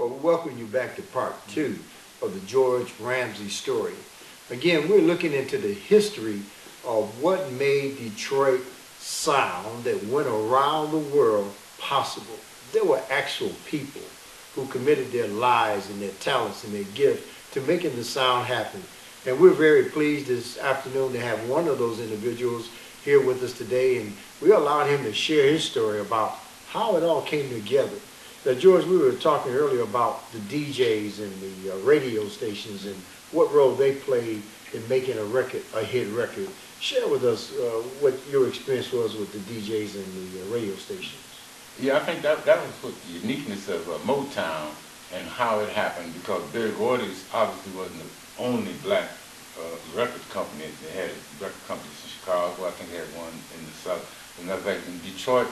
Well, we welcome you back to part 2 of the George Ramsey story. Again, we're looking into the history of what made Detroit sound that went around the world possible. There were actual people who committed their lives and their talents and their gift to making the sound happen. And we're very pleased this afternoon to have one of those individuals here with us today, and we allowed him to share his story about how it all came together. Now, George, we were talking earlier about the DJs and the radio stations and what role they played in making a record a hit record. Share with us what your experience was with the DJs and the radio stations. Yeah, I think that was what the uniqueness of Motown and how it happened, because Berry Gordy's obviously wasn't the only black record company. They had record companies in Chicago. I think they had one in the South. As a matter of fact, in Detroit,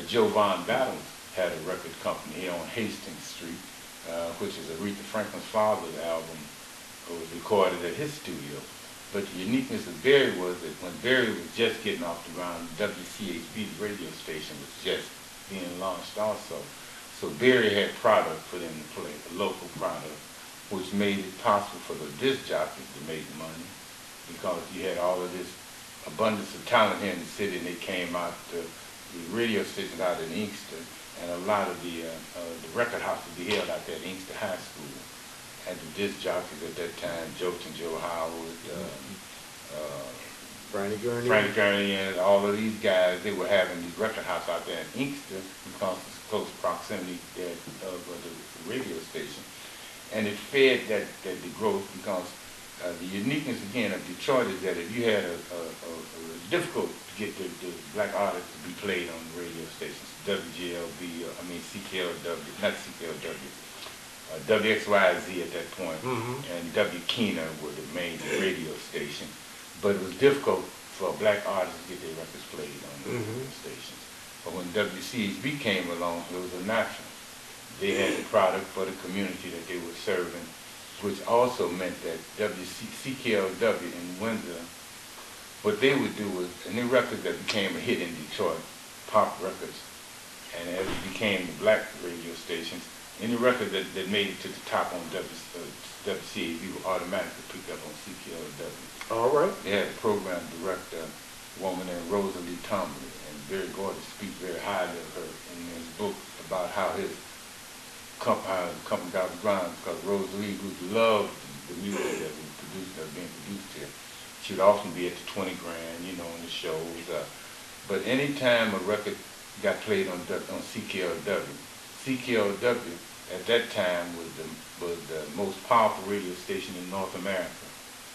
Joe Von Battles had a record company here on Hastings Street, which is Aretha Franklin's father's album was recorded at his studio. But the uniqueness of Berry was that when Berry was just getting off the ground, WCHB's radio station was just being launched also. So Berry had product for them to play, a local product, which made it possible for the disc jockeys to make money, because you had all of this abundance of talent here in the city, and they came out to the radio stations out in Inkster, and a lot of the record houses we held out there at Inkster High School. And the disc jockeys at that time, Joe Howard, Franny Gurney, and all of these guys, they were having these record house out there in Inkster because of the close proximity of the radio station. And it fed that the growth, because the uniqueness again of Detroit is that if you had it was difficult to get the black artists to be played on the radio stations, CKLW, not CKLW, WXYZ at that point, and WKENA were the main radio station. But it was difficult for black artists to get their records played on the radio stations. But when WCHB came along, it was a natural. They had the product for the community that they were serving, which also meant that CKLW in Windsor, what they would do was, any record that became a hit in Detroit, pop records, and as it became the black radio stations, any record that made it to the top on WCHB would automatically pick up on CKLW. All right. They had a program director, a woman named Rosalie Tomley, and Berry Gordy speaks very highly of her in his book about how his company got the ground, because Rosalie, who loved the music that was being produced here, she would often be at the 20 grand, on the shows. But any time a record got played on CKLW at that time was the most powerful radio station in North America.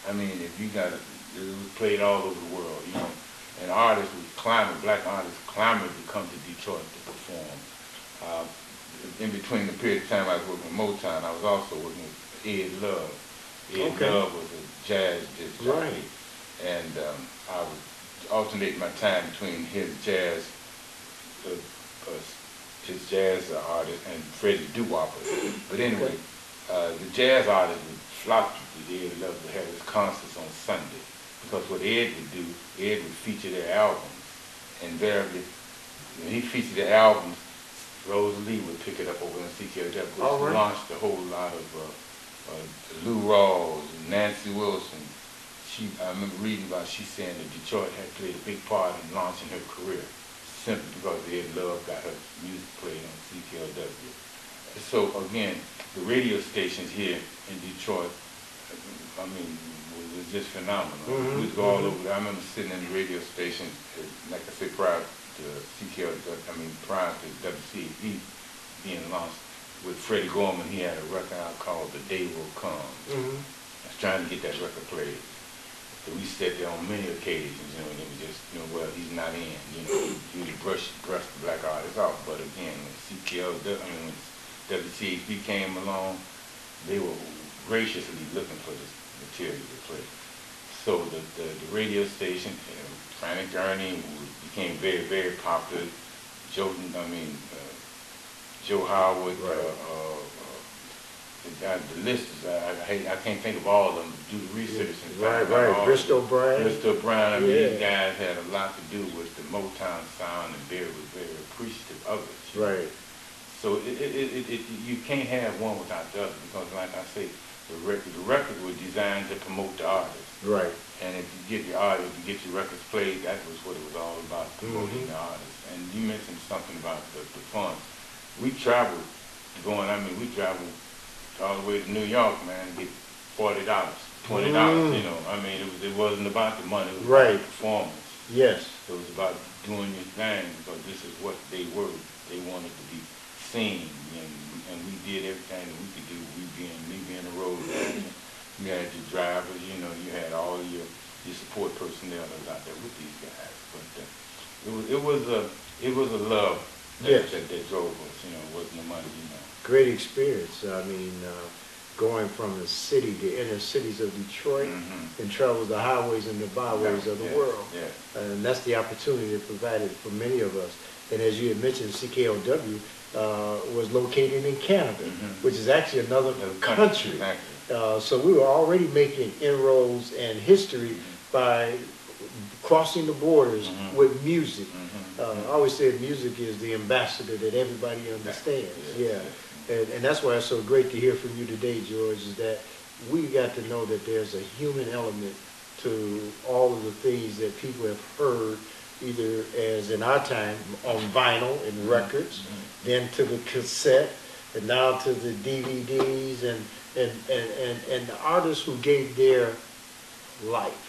I mean, if you got it was played all over the world, and artists would black artists clamored to come to Detroit to perform. In between the period of time I was working with Motown, I was also working with Ed Love. Ed Love was a jazz disc jockey, and I would alternate my time between his jazz artist and Freddie Doo-Wopper. But anyway, the jazz artists would flock to Ed Love to have his concerts on Sunday, because what Ed would do, Ed would feature their albums, and invariably, when he featured their albums, Rosalie would pick it up over in CKLW, which launched a whole lot of Lou Rawls and Nancy Wilson. I remember reading about, she saying that Detroit had played a big part in launching her career, simply because Ed Love got her music played on CKLW. So again, the radio stations here in Detroit, was just phenomenal. We'd go all over. I remember sitting in the radio station, like I said, prior to CKLW, prior to WCHB being launched, with Freddie Gorman. He had a record out called The Day Will Come. I was trying to get that record played. So we sat there on many occasions, and it was just, well, he's not in, he would brush the black artists off. But again, when WCHB came along, they were graciously looking for this material to play. So the radio station, Franny Gurney became very, very popular. Joe Howard, the list is, I can't think of all of them, do the research and find out. Bristol Brown. These guys had a lot to do with the Motown sound, and Berry was very appreciative of it. Right. So you can't have one without the other, because like I say, the record was designed to promote the artist. Right. And if you get the artist, you get your records played, that was what it was all about, promoting the artist. And you mentioned something about the funds. We traveled we traveled all the way to New York, man, to get $40, $20, you know. I mean, it wasn't about the money, it was about the performance. Yes. It was about doing your thing, because this is what they were. They wanted to be seen, and we did everything that we could do. Me being a road manager, you had your drivers, you know, you had all your support personnel that was out there with these guys. But it was a love that drove us, you know. It wasn't the money, you know. Great experience. I mean, going from the city, the inner cities of Detroit, and travel the highways and the byways of the world. Yeah. And that's the opportunity that provided for many of us. And as you had mentioned, CKLW was located in Canada, which is actually another country. Exactly. So we were already making inroads and history by crossing the borders with music. I always say music is the ambassador that everybody understands. And that's why it's so great to hear from you today, George, is that we got to know that there's a human element to all of the things that people have heard, either as in our time on vinyl and records, then to the cassette, and now to the DVDs, and the artists who gave their life.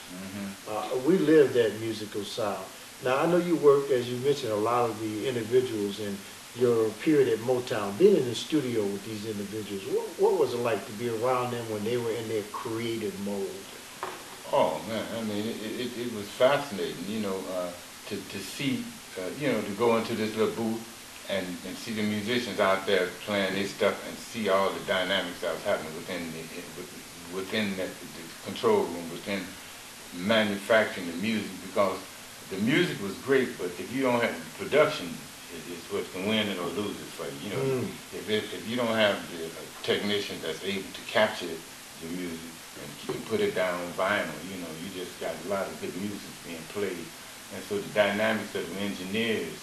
We lived that musical side. Now, I know you worked, as you mentioned, a lot of the individuals in your period at Motown, being in the studio with these individuals. What was it like to be around them when they were in their creative mode? Oh, man, I mean, it was fascinating, you know, to see, you know, to go into this little booth and see the musicians out there playing their stuff, and see all the dynamics that was happening within the control room, within manufacturing the music, because the music was great, but if you don't have the production, it's what can win it or lose it for you. You know, if you don't have the technician that's able to capture the music and put it down on vinyl, you know, you just got a lot of good music being played. And so the dynamics of the engineers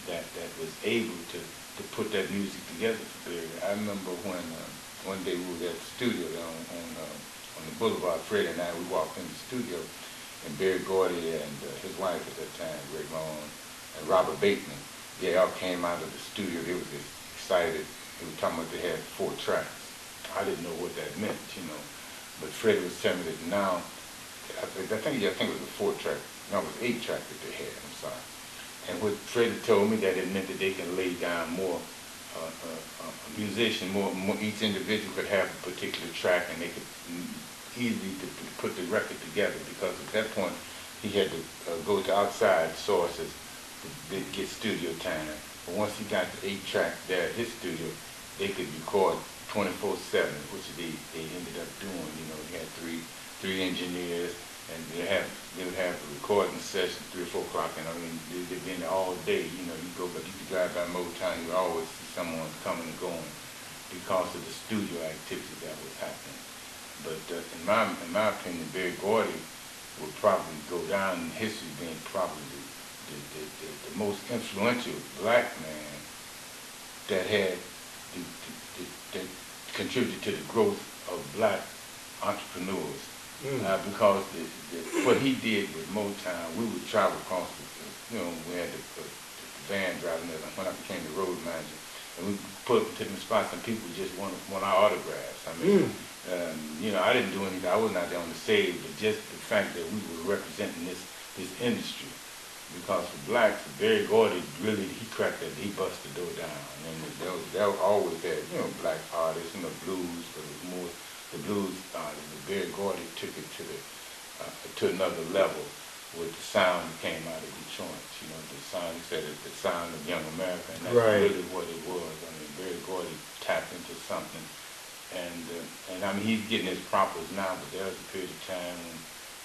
that was able to put that music together for Barry. I remember when one day we were at the studio on the boulevard, Fred and I, we walked in the studio, and Barry Gordy and his wife at that time, Greg Long, and Robert Bateman, they all came out of the studio. They were excited. They were talking about they had 4 tracks. I didn't know what that meant, you know. But Freddie was telling me that now, I think it was a 4-track. No, it was 8 tracks that they had, I'm sorry. And what Freddie told me, that it meant that they can lay down more, musician, more, each individual could have a particular track, and they could easily put the record together, because at that point he had to go to outside sources to get studio time. But once he got the 8 track there at his studio, they could record 24/7, which they ended up doing. You know, he had three engineers, and they would have a recording session 3 or 4 o'clock, and I mean they'd been there all day. You know, you could drive by Motown, you would always see someone coming and going because of the studio activity that was happening. But in my opinion, Barry Gordy would probably go down in history being probably the most influential black man that had that contributed to the growth of black entrepreneurs. Because what he did with Motown, we would travel across you know, we had the van driving there when I became the road manager, and we put up to them spots, and people just want our autographs. I mean, you know, I didn't do anything. I wasn't out there on the stage, but just the fact that we were representing this industry. Because for blacks, Barry Gordy really, he cracked that, he busted the door down. And there was always that, you know, black artists, you know, blues, but it was more the blues artists. But Barry Gordy took it to another level with the sound that came out of Detroit. You know, the sound, he said it's the sound of young America, and that's really what it was. I mean, Barry Gordy tapped into something. And I mean, he's getting his propers now, but there was a period of time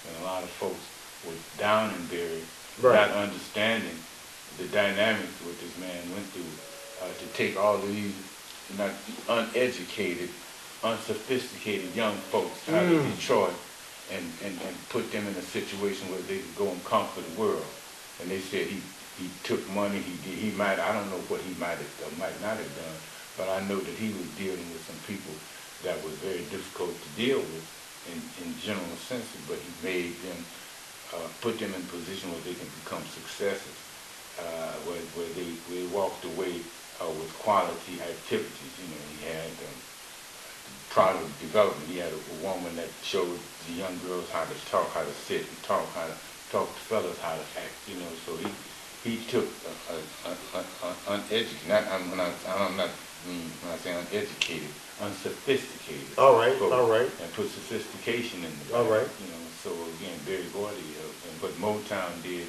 when a lot of folks were down in Barry, not understanding the dynamics what this man went through to take all of these not uneducated, unsophisticated young folks out of Detroit and put them in a situation where they could go and conquer the world. And they said he he took money. He might, I don't know what he might have or might not have done, but I know that he was dealing with some people that was very difficult to deal with in general sense, but he made them, put them in a position where they can become successes, where they walked away with quality activities. You know, he had product development. He had a woman that showed the young girls how to talk, how to sit and talk, how to talk to fellas, how to act. You know, so he took uneducated. When I say uneducated, unsophisticated. All right, folk, all right. And put sophistication in the All right. You know, so again, Berry Gordy, and what Motown did,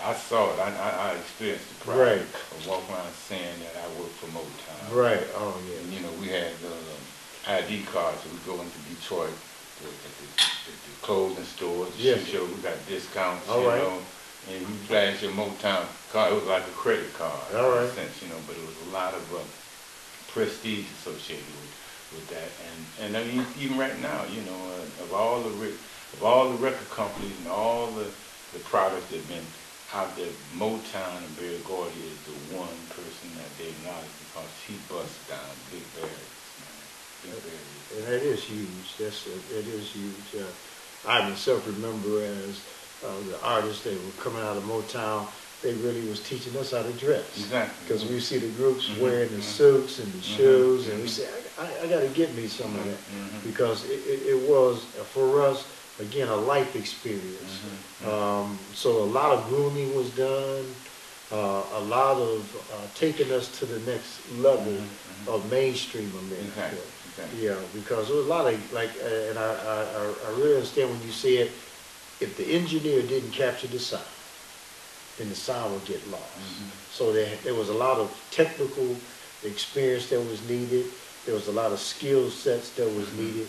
I saw it. I experienced the pride of walking around saying that I worked for Motown. Right. Oh yeah. And you know, we had ID cards, so we go into Detroit at the clothing stores, the Yes. shoe show. We got discounts, All you right. know. And you flash your Motown card. It was like a credit card, All in right. a sense, you know. But it was a lot of prestige associated with that. And I mean, even right now, you know, of all the record companies and all the products that've been out there, Motown and Berry Gordy is the one person that they acknowledge because he busts down big barriers, man. Big barriers. And that is huge. It is huge. I myself remember as the artists that were coming out of Motown, they really was teaching us how to dress. Exactly. Because we see the groups wearing the suits and the shoes, and we say, I got to get me some of that. Because it was, for us, again, a life experience. So a lot of grooming was done, a lot of taking us to the next level of mainstream America. Exactly. Yeah, because there was a lot of, like, and I really understand when you say it, if the engineer didn't capture the sound, then the sound would get lost. So there was a lot of technical experience that was needed. There was a lot of skill sets that was needed.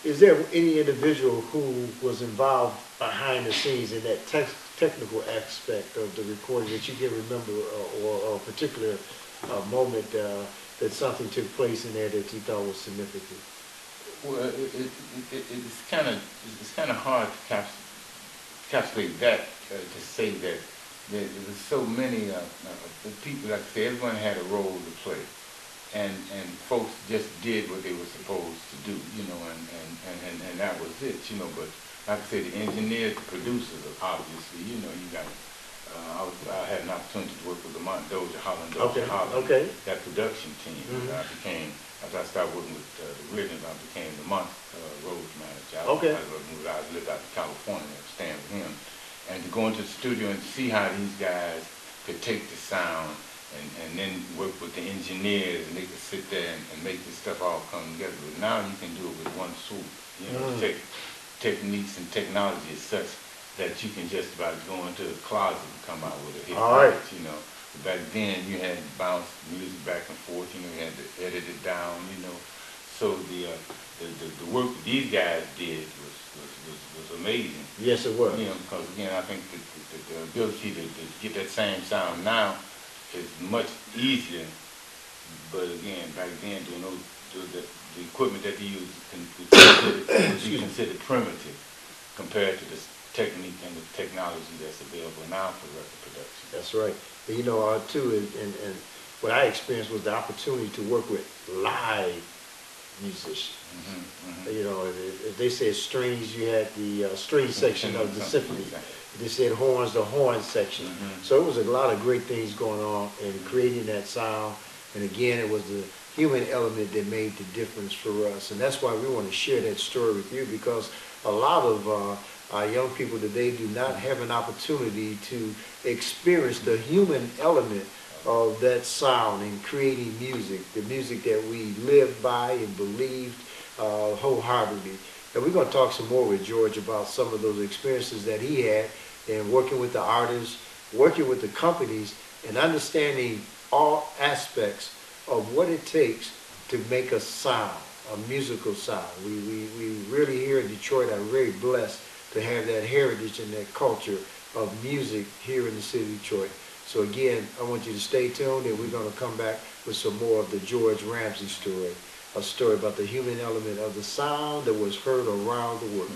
Is there any individual who was involved behind the scenes in that technical aspect of the recording that you can remember, or a particular moment that something took place in there that you thought was significant? Well, it's kind of hard to encapsulate that, to say that there was so many people. Like I say, everyone had a role to play, and folks just did what they were supposed to do, you know, and that was it, you know. But like I say, the engineers, the producers, obviously, you know, you got. I had an opportunity to work with Lamont Dozier, Holland, that production team. After I started working with the Rhythms, I became Lamont road manager. I lived out in California, staying with him. And to go into the studio and see how these guys could take the sound and then work with the engineers, and they could sit there and make this stuff all come together. But now you can do it with one swoop. You know, techniques and technology is such that you can just about go into the closet and come out with a hit. You know, back then you had to bounce music back and forth. You know, you had to edit it down. You know, so the work that these guys did was amazing. Yes, it was. You know, because again, I think the ability to get that same sound now is much easier. But again, back then, the equipment that they used would be considered primitive compared to the technique and the technology that's available now for record production. That's right. And, you know, too, and what I experienced was the opportunity to work with live musicians. You know, if they said strings, you had the string section of the symphony. If they said horns, the horn section. So it was a lot of great things going on in creating that sound. And again, it was the human element that made the difference for us. And that's why we want to share that story with you, because a lot of our young people today do not have an opportunity to experience the human element of that sound in creating music, the music that we live by and believed wholeheartedly. And we're going to talk some more with George about some of those experiences that he had in working with the artists, working with the companies, and understanding all aspects of what it takes to make a sound, a musical sound. We really here in Detroit are very blessed to have that heritage and that culture of music here in the city of Detroit. So again, I want you to stay tuned, and we're going to come back with some more of the George Ramsey story, a story about the human element of the sound that was heard around the world.